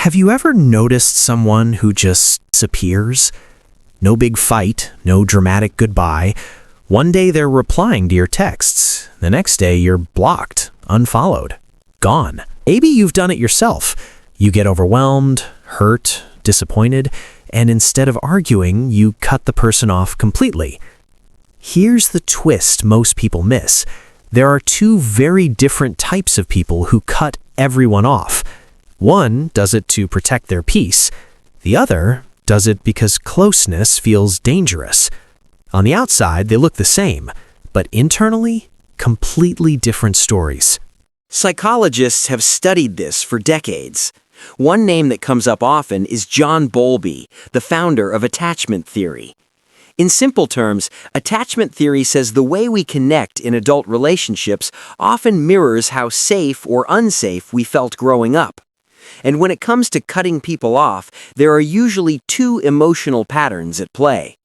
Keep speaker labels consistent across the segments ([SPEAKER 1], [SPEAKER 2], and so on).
[SPEAKER 1] Have you ever noticed someone who just disappears? No big fight, no dramatic goodbye. One day they're replying to your texts. The next day you're blocked, unfollowed, gone. Maybe you've done it yourself. You get overwhelmed, hurt, disappointed, and instead of arguing, you cut the person off completely. Here's the twist most people miss. There are two very different types of people who cut everyone off. One does it to protect their peace. The other does it because closeness feels dangerous. On the outside, they look the same, but internally, completely different stories.
[SPEAKER 2] Psychologists have studied this for decades. One name that comes up often is John Bowlby, the founder of attachment theory. In simple terms, attachment theory says the way we connect in adult relationships often mirrors how safe or unsafe we felt growing up. And when it comes to cutting people off, there are usually two emotional patterns at play.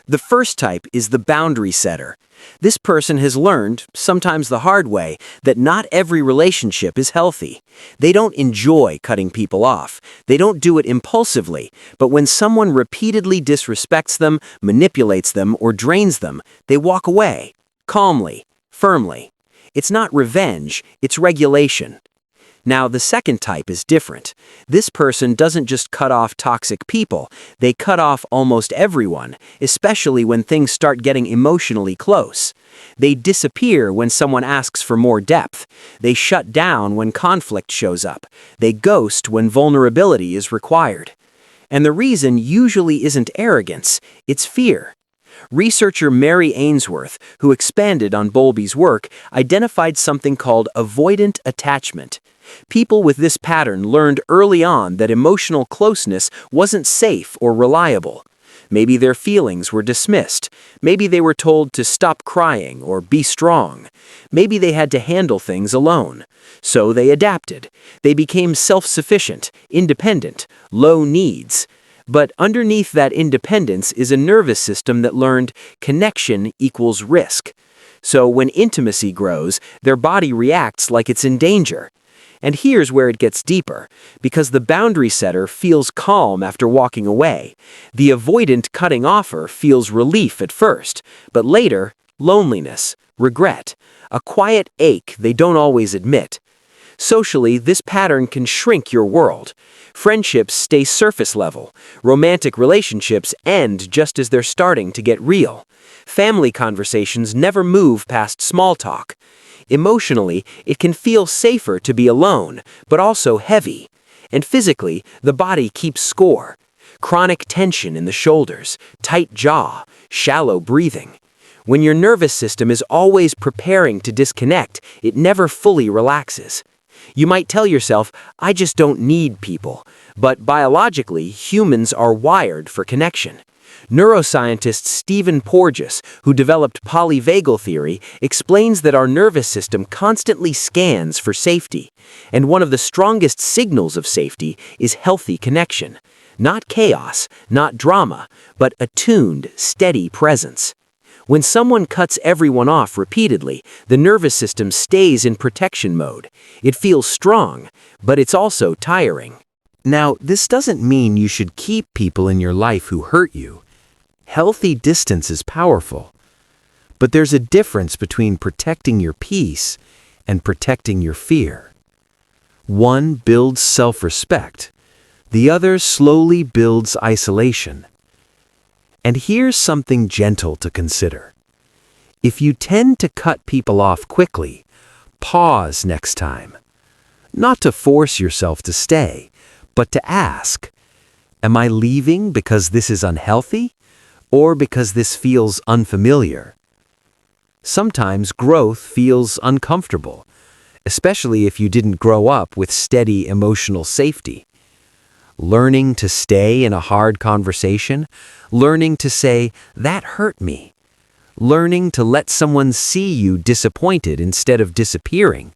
[SPEAKER 2] The first type is the boundary setter. This person has learned, sometimes the hard way, that not every relationship is healthy. They don't enjoy cutting people off. They don't do it impulsively, but when someone repeatedly disrespects them, manipulates them, or drains them, they walk away, calmly, firmly. It's not revenge, it's regulation. Now, the second type is different. This person doesn't just cut off toxic people, they cut off almost everyone, especially when things start getting emotionally close. They disappear when someone asks for more depth. They shut down when conflict shows up. They ghost when vulnerability is required. And the reason usually isn't arrogance, it's fear. Researcher Mary Ainsworth, who expanded on Bowlby's work, identified something called avoidant attachment. People with this pattern learned early on that emotional closeness wasn't safe or reliable. Maybe their feelings were dismissed. Maybe they were told to stop crying or be strong. Maybe they had to handle things alone. So they adapted. They became self-sufficient, independent, low needs. But underneath that independence is a nervous system that learned connection equals risk. So when intimacy grows, their body reacts like it's in danger. And here's where it gets deeper, because the boundary setter feels calm after walking away. The avoidant cutting offer feels relief at first, but later, loneliness, regret, a quiet ache they don't always admit. Socially, this pattern can shrink your world. Friendships stay surface level. Romantic relationships end just as they're starting to get real. Family conversations never move past small talk. Emotionally, it can feel safer to be alone, but also heavy. And physically, the body keeps score. Chronic tension in the shoulders, tight jaw, shallow breathing. When your nervous system is always preparing to disconnect, it never fully relaxes. You might tell yourself, I just don't need people. But biologically, humans are wired for connection. Neuroscientist Stephen Porges, who developed polyvagal theory, explains that our nervous system constantly scans for safety. And one of the strongest signals of safety is healthy connection. Not chaos, not drama, but attuned, steady presence. When someone cuts everyone off repeatedly, the nervous system stays in protection mode. It feels strong, but it's also tiring.
[SPEAKER 1] Now, this doesn't mean you should keep people in your life who hurt you. Healthy distance is powerful. But there's a difference between protecting your peace and protecting your fear. One builds self-respect. The other slowly builds isolation. And here's something gentle to consider. If you tend to cut people off quickly, pause next time. Not to force yourself to stay, but to ask, am I leaving because this is unhealthy, or because this feels unfamiliar? Sometimes growth feels uncomfortable, especially if you didn't grow up with steady emotional safety. Learning to stay in a hard conversation, learning to say, that hurt me, learning to let someone see you disappointed instead of disappearing,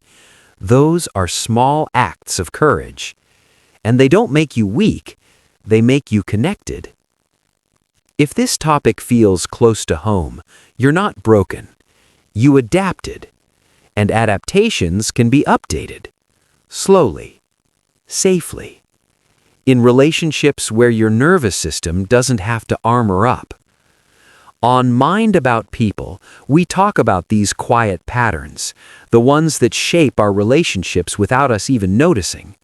[SPEAKER 1] those are small acts of courage. And they don't make you weak, they make you connected. If this topic feels close to home, you're not broken. You adapted. And adaptations can be updated. Slowly. Safely. in relationships where your nervous system doesn't have to armor up. On Mind About People, we talk about these quiet patterns, the ones that shape our relationships without us even noticing.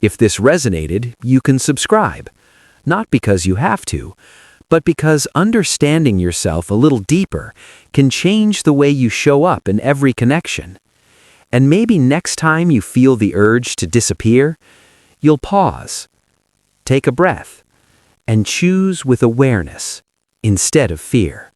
[SPEAKER 1] If this resonated, you can subscribe, not because you have to, but because understanding yourself a little deeper can change the way you show up in every connection. And maybe next time you feel the urge to disappear, you'll pause, take a breath, and choose with awareness instead of fear.